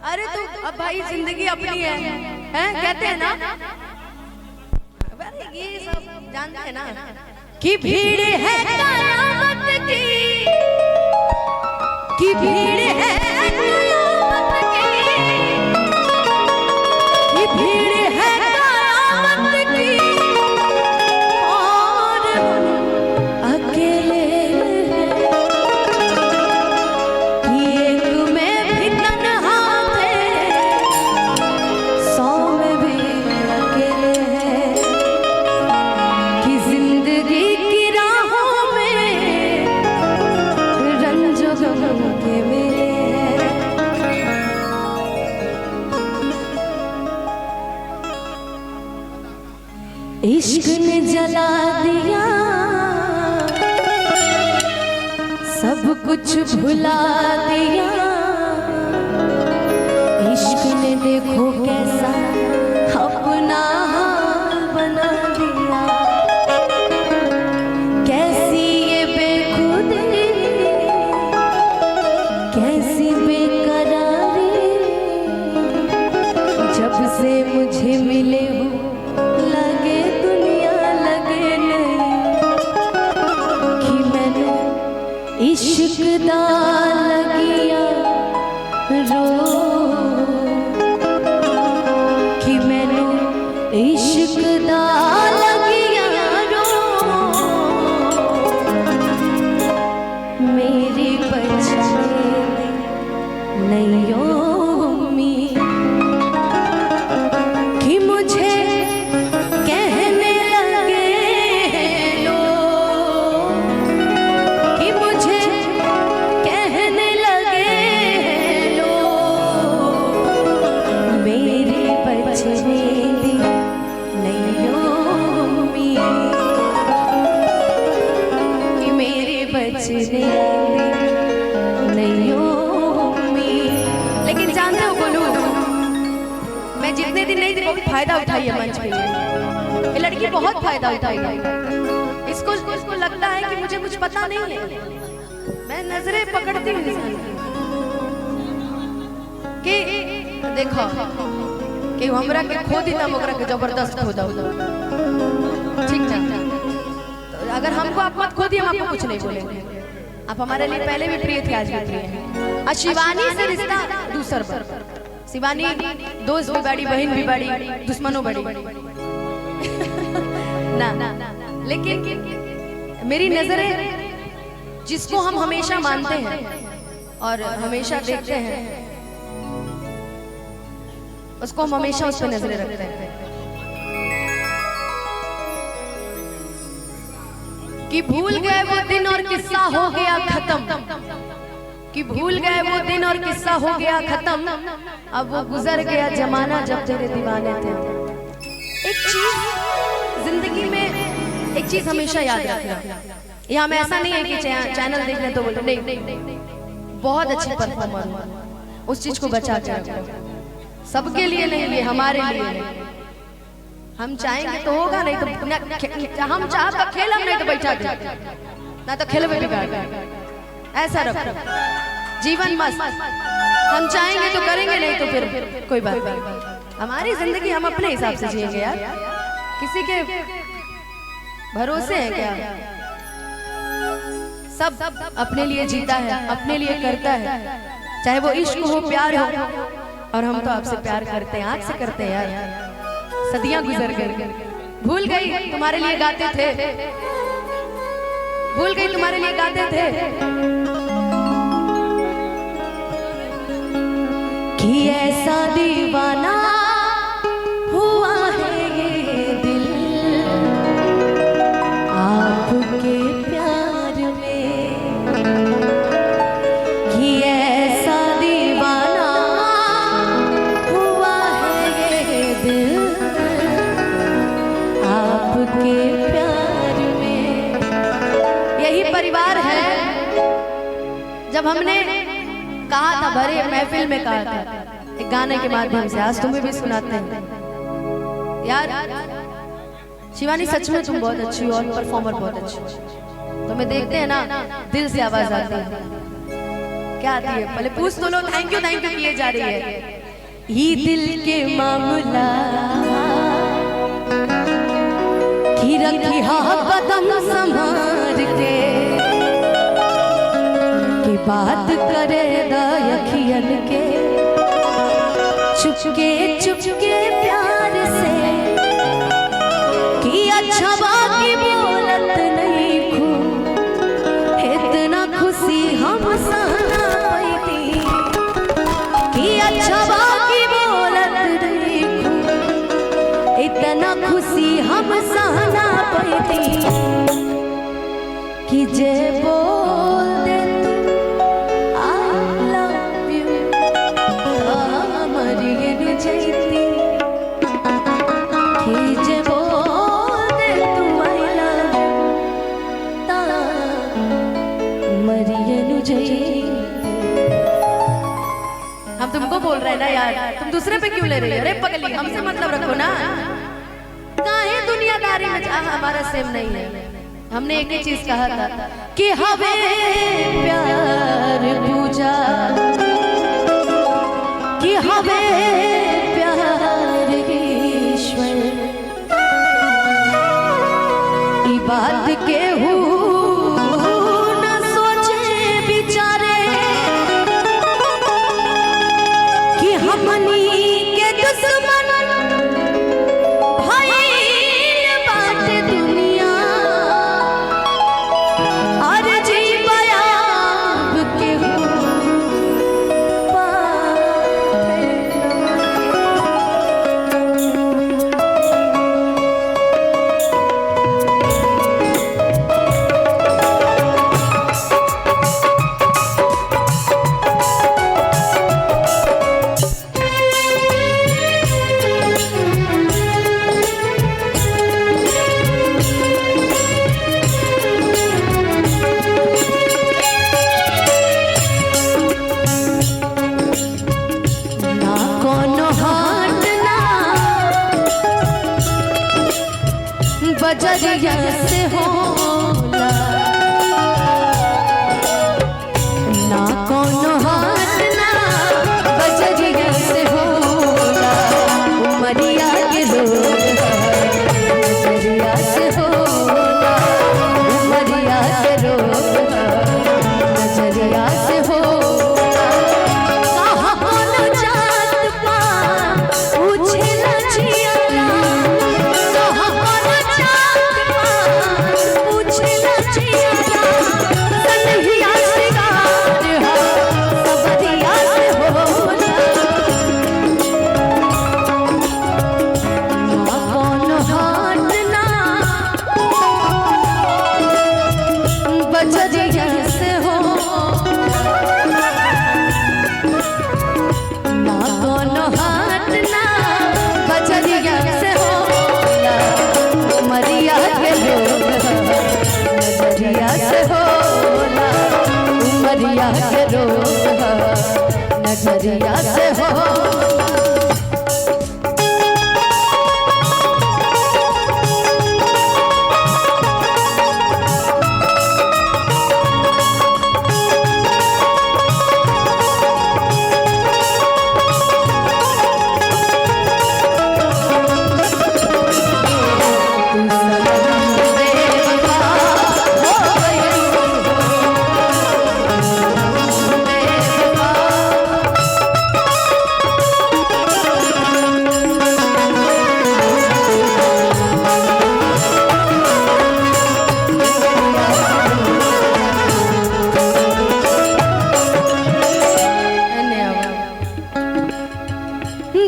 अरे तो अब भाई जिंदगी अपनी है, हैं कहते हैं ना। ये सब जानते हैं ना कि भीड़ है कयामत की भीड़ है कयामत की भीड़ है कयामत की और हम अकेले कि एक में भी तन्हा थे, 100 में भी अकेले हैं कि जिंदगी की राहों में रंजो गम के मेरे हैं। इश्क ने जला दिया सब कुछ भुला दिया, इश्क ने देखो कैसा अपना हाल बना दिया। कैसी ये बेखुदी कैसी बेकरारी, जब से मुझे मिले हो लगे दुनिया लगे नहीं कि मैंने इश्क दा लगिया रो कि मैनू इश्क दा लगिया रो। मेरी बचने नहीं उम्मीद कि मुझे कहने लगे लोग कि मुझे कहने लगे लोग मेरी बचने दी नहीं उम्मीद कि मेरी बचने दी नहीं उम्मीद। लेकिन जानते हो बोलू, मैं जितने दिन नहीं थी बहुत फायदा उठाई है मंच पे। ये लड़की बहुत फायदा उठाई है। इसको लगता है कि मुझे कुछ पता नहीं है। मैं नजरें पकड़ती हूँ इंसान की कि देखो कि हमरा के खो दी तब ओकरा के जबरदस्त खो दो, ठीक ना। तो अगर हमको आप मत खो दिए हम आपको कुछ नहीं बोलेंगे। आप हमारे लिए पहले भी प्रिय थे, आज भी प्रिय हैं। शिवानी से रिश्ता दूसर पर। शिवानी दोस्त भी बड़ी, बहन भी बड़ी, दुश्मनों बड़ी ना। लेकिन मेरी नजरें जिसको हम हमेशा मानते हैं और हमेशा देखते हैं उसको हम हमेशा उस पर नजरें रखते हैं कि भूल गए वो दिन और किस्सा हो गया खत्म, कि भूल गए वो दिन और किस्सा हो गया खत्म, अब वो गुजर गया जमाना जब तेरे दीवाने थे। एक चीज जिंदगी में, एक चीज हमेशा याद रखना, यहाँ में ऐसा नहीं है कि चैनल देख रहे तो बोलो नहीं, बहुत अच्छी परफॉर्मर हो, उस चीज को बचा के रखो। सबके लिए नहीं, ये हमारे लिए। हम चाहेंगे तो होगा, नहीं तो हम चाह तो खेल, नहीं तो बैठा ना तो खेलवे बिगाड़। ऐसा रखो, जीवन मस्त। हम चाहेंगे तो करेंगे, नहीं तो फिर कोई बात नहीं। हमारी जिंदगी हम अपने हिसाब से जिएंगे यार, किसी के भरोसे है क्या? सब अपने लिए जीता है, अपने लिए करता है, चाहे वो इश्क हो प्यार हो। और हम तो आपसे प्यार करते हैं, आँख से करते हैं यार। सदियां गुजर गई, भूल गई तुम्हारे लिए गाते थे, भूल गई तुम्हारे लिए गाते थे कि ऐसा दीवाना हुआ है ये दिल आपके प्यार में, कि ऐसा दीवाना हुआ है ये दिल आपके प्यार में। यही परिवार है। जब हमने कहा था, भरे महफिल में कहा था, एक गाने के माध्यम से, आज तुम्हें भी सुनाते हैं यार। शिवानी सच में तुम बहुत अच्छी हो और परफॉर्मर बहुत अच्छी हो। तुम्हें देखते हैं ना, दिल से आवाज आती है। क्या दिए पहले पूछ तो लो, थैंक यू किए जा रही है। ये दिल के मामला की रखी हा कदम संभार के, की बात करे दखियन के, चुपके प्यार से, कि अच्छा बाकी बोलत नहीं खू, इतना खुशी हम सहना पाई, कि अच्छा बाकी बोलत नहीं खू, इतना खुशी हम सहना पाई, कि जे बोल दे तू आई लव यू मरिए जैती, कि जे बोल दे तू आई लव यू मरिए जैती। हम तुमको बोल रहे हैं ना यार, तुम दूसरे पे क्यों ले रही हो? अरे पगली हमसे मतलब रखो ना, काहे दुनियादारी में हमारा सेम नहीं है। हमने एक ही चीज कहा था कि हवे प्यार पूजा, कि हवे प्यार ईश्वर, ई बात के न सोचे बिचारे, कि हमनी के दुश्मन भइल बाटे दुनिया, और जी बयाब के बजरिया से होला, ना कोनो हाथ ना बजरिया से होला, उमरिया के लोग बजरिया से होला, उमरिया के लोग बजरिया से होला, कहाँ कोनो जात पात पूछे न जियला, कहाँ कोनो जात पात पूछे न जियला, सनहिया सिंगार हा सबरिया से होला, ना कोनो हाथ ना बजरिया से होला, ना कोनो हाथ ना बजरिया से होला, उमरिया के लोग नजरिया से होला, उमरिया के लोग नजरिया से होला।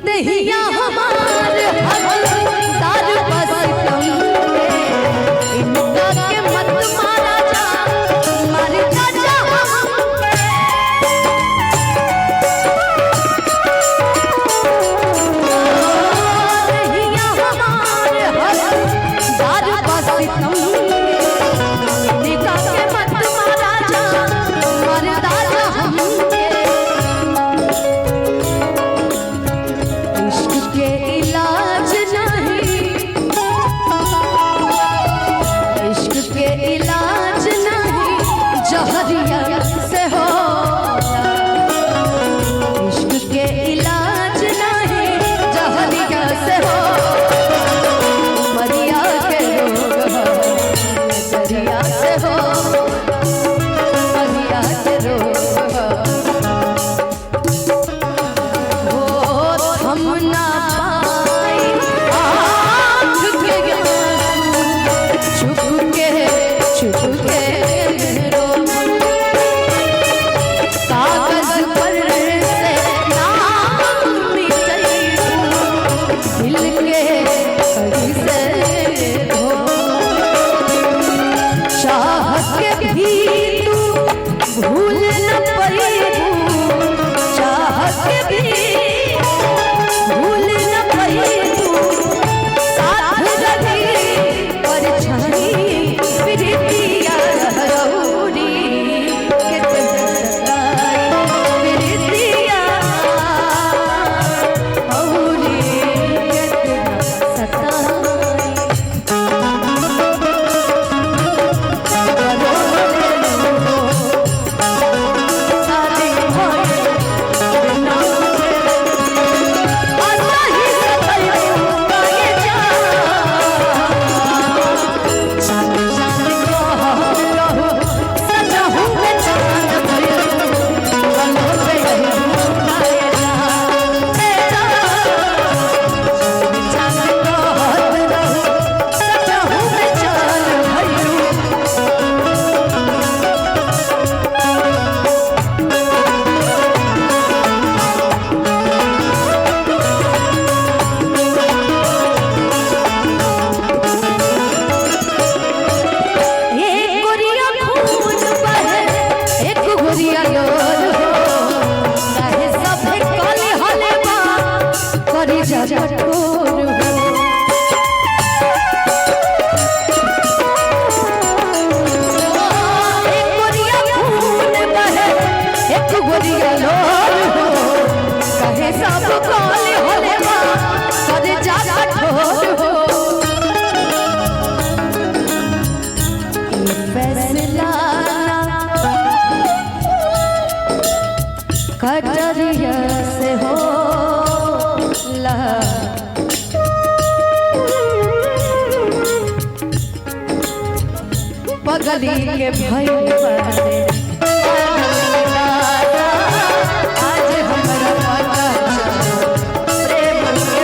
दहिया हमार हकदार बस तुम इनका के मत मारा जा, मार जा हमके, दहिया हमार हकदार बस तुम इनका के मत मारा जा, मार जा हमके, इश्क के कठोर हो। एक गोरिया खून बहे एक गोरिया लोर हो, कहे सब कौन होले बा करे जा कठोर हो। फैसला कटरिया से होला, पगली के भइल बारे आज हमरा पता प्रेम के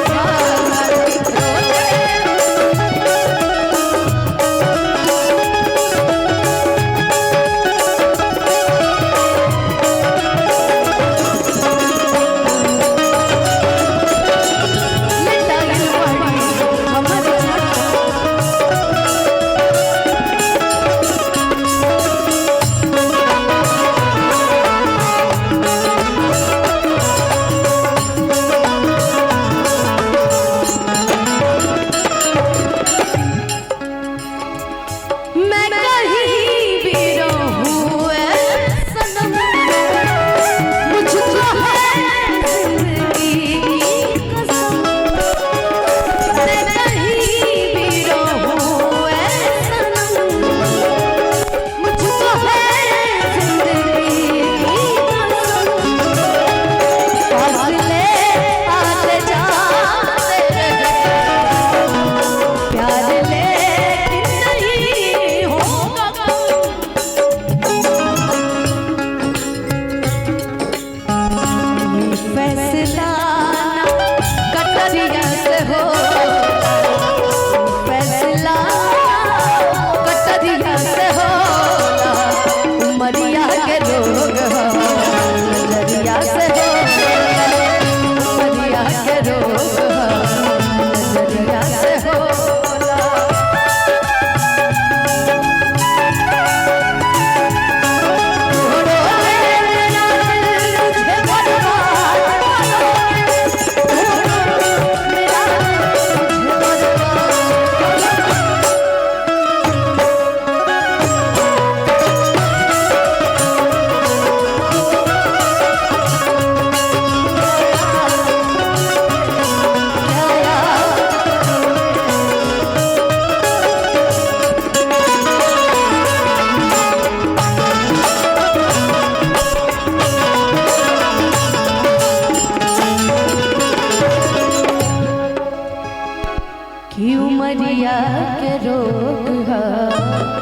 की उमरिया के रोग है।